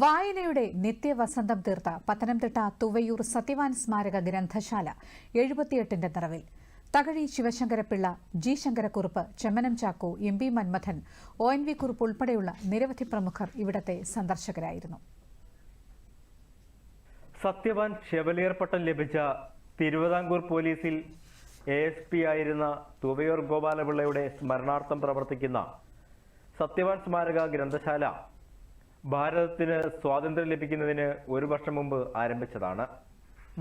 വായനയുടെ നിത്യവസന്തം തീർത്ത പത്തനംതിട്ട തുവയൂർ സത്യവാൻ സ്മാരക ഗ്രന്ഥശാല 78ന്റെ നിറവിൽ. Thakazhi Sivasankara Pillai, G Sankara Kurup, Chemmanam Chacko, M P. Manmathan, O N V. Kurup ഉൾപ്പെടെയുള്ള നിരവധി പ്രമുഖർ ഇവിടത്തെ സന്ദർശകരായിരുന്നു. സത്യവാൻ ഷെവലിയർ പട്ടം ലഭിച്ച തിരുവിതാംകൂർ പോലീസിൽ ASP ആയിരുന്ന തുവയൂർ ഗോപാലപിള്ളയുടെ സ്മരണാർത്ഥം പ്രവർത്തിക്കുന്ന സത്യവാൻ സ്മാരക ഗ്രന്ഥശാല ഭാരതത്തിന് സ്വാതന്ത്ര്യം ലഭിക്കുന്നതിന് ഒരു വർഷം മുമ്പ് ആരംഭിച്ചതാണ്.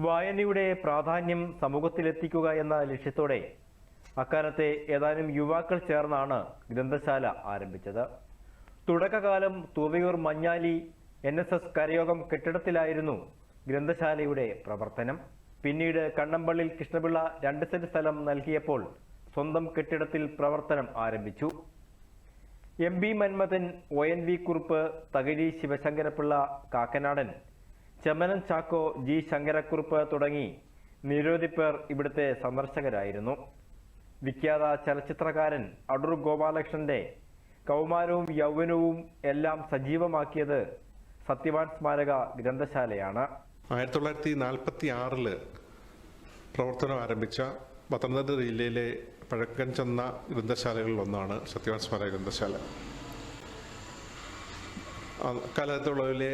വായനയുടെ പ്രാധാന്യം സമൂഹത്തിലെത്തിക്കുക എന്ന ലക്ഷ്യത്തോടെ അക്കാലത്തെ ഏതാനും യുവാക്കൾ ചേർന്നാണ് ഗ്രന്ഥശാല ആരംഭിച്ചത്. തുടക്കകാലം തുവയൂർ മഞ്ഞാലി NSS കരയോഗം കെട്ടിടത്തിലായിരുന്നു ഗ്രന്ഥശാലയുടെ പ്രവർത്തനം. പിന്നീട് കണ്ണമ്പള്ളിൽ കൃഷ്ണപിള്ള 2 സെന്റ് സ്ഥലം നൽകിയപ്പോൾ സ്വന്തം കെട്ടിടത്തിൽ പ്രവർത്തനം ആരംഭിച്ചു. M.B. Manmathan, O.N.V. Kurup, Thakazhi Sivasankara Pillai, Kakkanadan, Chemmanam Chacko, G Sankara Kurup തുടങ്ങി നിരവധി പേർ ഇവിടുത്തെ സന്ദർശകരായിരുന്നു. വിഖ്യാത ചലച്ചിത്രകാരൻ അടൂർ ഗോപാലകൃഷ്ണന്റെ കൗമാരവും യൗവനവും എല്ലാം സജീവമാക്കിയത് സത്യവാൻ സ്മാരക ഗ്രന്ഥശാലയാണ്. 1946 പ്രവർത്തനം ആരംഭിച്ച പത്തനംതിട്ട ജില്ലയിലെ പഴക്കം ചെന്ന ഗ്രന്ഥശാലകളിൽ ഒന്നാണ് സത്യവാൻ സ്മാരക ഗ്രന്ഥശാല. അക്കാലത്തുള്ളതിലെ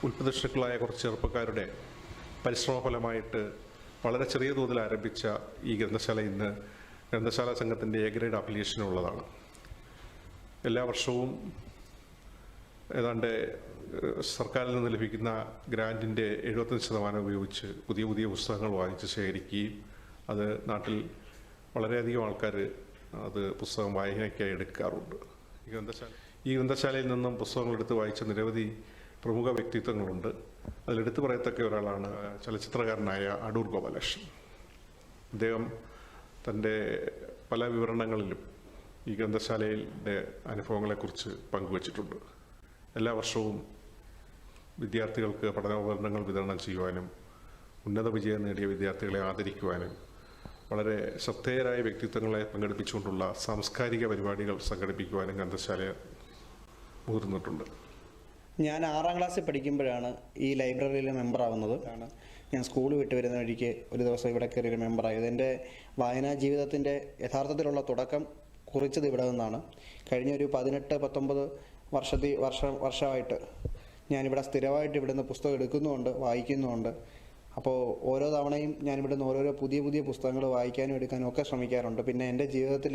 ഉൽപ്പതിഷ്ണുക്കളായ കുറച്ച് ചെറുപ്പക്കാരുടെ പരിശ്രമഫലമായിട്ട് വളരെ ചെറിയ തോതിൽ ആരംഭിച്ച ഈ ഗ്രന്ഥശാല ഇന്ന് ഗ്രന്ഥശാല സംഘത്തിൻ്റെ A ഗ്രേഡ് അഫിലിയേഷനുള്ളതാണ്. എല്ലാ വർഷവും ഏതാണ്ട് സർക്കാരിൽ നിന്ന് ലഭിക്കുന്ന ഗ്രാൻറ്റിൻ്റെ 75% ഉപയോഗിച്ച് പുതിയ പുതിയ പുസ്തകങ്ങൾ വാങ്ങിച്ച് ശേഖരിക്കുകയും അത് നാട്ടിൽ വളരെയധികം ആൾക്കാർ അത് പുസ്തകം വായനയ്ക്കായി എടുക്കാറുണ്ട്. ഈ ഗ്രന്ഥശാലയിൽ നിന്നും പുസ്തകങ്ങൾ എടുത്ത് വായിച്ച നിരവധി പ്രമുഖ വ്യക്തിത്വങ്ങളുണ്ട്. അതിലെടുത്തു പറയത്തക്ക ഒരാളാണ് ചലച്ചിത്രകാരനായ അടൂർ ഗോപാലകൃഷ്ണൻ. അദ്ദേഹം തൻ്റെ പല വിവരണങ്ങളിലും ഈ ഗ്രന്ഥശാലയിലെ അനുഭവങ്ങളെക്കുറിച്ച് പങ്കുവച്ചിട്ടുണ്ട്. എല്ലാ വർഷവും വിദ്യാർത്ഥികൾക്ക് പഠനോപകരണങ്ങൾ വിതരണം ചെയ്യുവാനും ഉന്നത വിജയം നേടിയ വിദ്യാർത്ഥികളെ ആദരിക്കുവാനും വളരെ ശ്രദ്ധേയരായ വ്യക്തിത്വങ്ങളെ പങ്കെടുപ്പിച്ചുകൊണ്ടുള്ള സാംസ്കാരിക പരിപാടികൾ സംഘടിപ്പിക്കുവാനും ഗ്രന്ഥശാല മുതിർന്നിട്ടുണ്ട്. ഞാൻ 6ാം ക്ലാസ്സിൽ പഠിക്കുമ്പോഴാണ് ഈ ലൈബ്രറിയിൽ മെമ്പറാവുന്നത്. ഞാൻ സ്കൂൾ വിട്ട് വരുന്ന വഴിക്ക് ഒരു ദിവസം ഇവിടെ കയറിയൊരു മെമ്പറായത്. എൻ്റെ വായനാ ജീവിതത്തിൻ്റെ യഥാർത്ഥത്തിലുള്ള തുടക്കം കുറിച്ചത് ഇവിടെ നിന്നാണ്. കഴിഞ്ഞ ഒരു 18-19 വർഷമായിട്ട് ഞാനിവിടെ സ്ഥിരമായിട്ട് ഇവിടുന്ന് പുസ്തകം എടുക്കുന്നുമുണ്ട്, വായിക്കുന്നുമുണ്ട്. അപ്പോൾ ഓരോ തവണയും ഞാനിവിടുന്ന് ഓരോരോ പുതിയ പുസ്തകങ്ങൾ വായിക്കാനും എടുക്കാനും ഒക്കെ ശ്രമിക്കാറുണ്ട്. പിന്നെ എൻ്റെ ജീവിതത്തിൽ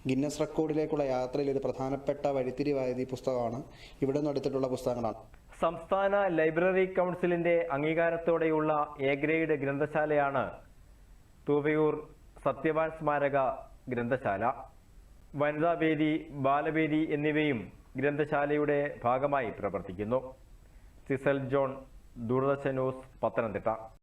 ഗിന്നസ് റെക്കോർഡിലേക്കുള്ള യാത്രയിൽ ഒരു പ്രധാനപ്പെട്ട വഴിത്തിരിവായത് ഈ പുസ്തകമാണ്. ഇവിടെ നിന്ന് എടുത്തിട്ടുള്ള പുസ്തകങ്ങളാണ്. സംസ്ഥാന ലൈബ്രറി കൗൺസിലിന്റെ അംഗീകാരത്തോടെയുള്ള A ഗ്രേഡ് ഗ്രന്ഥശാലയാണ് തുവയൂർ സത്യവാൻ സ്മാരക ഗ്രന്ഥശാല. വനിതാവേദി, ബാലവേദി എന്നിവയും ഗ്രന്ഥശാലയുടെ ഭാഗമായി പ്രവർത്തിക്കുന്നു. സിസൽ ജോൺ, ദൂരദർശൻ ന്യൂസ്, പത്തനംതിട്ട.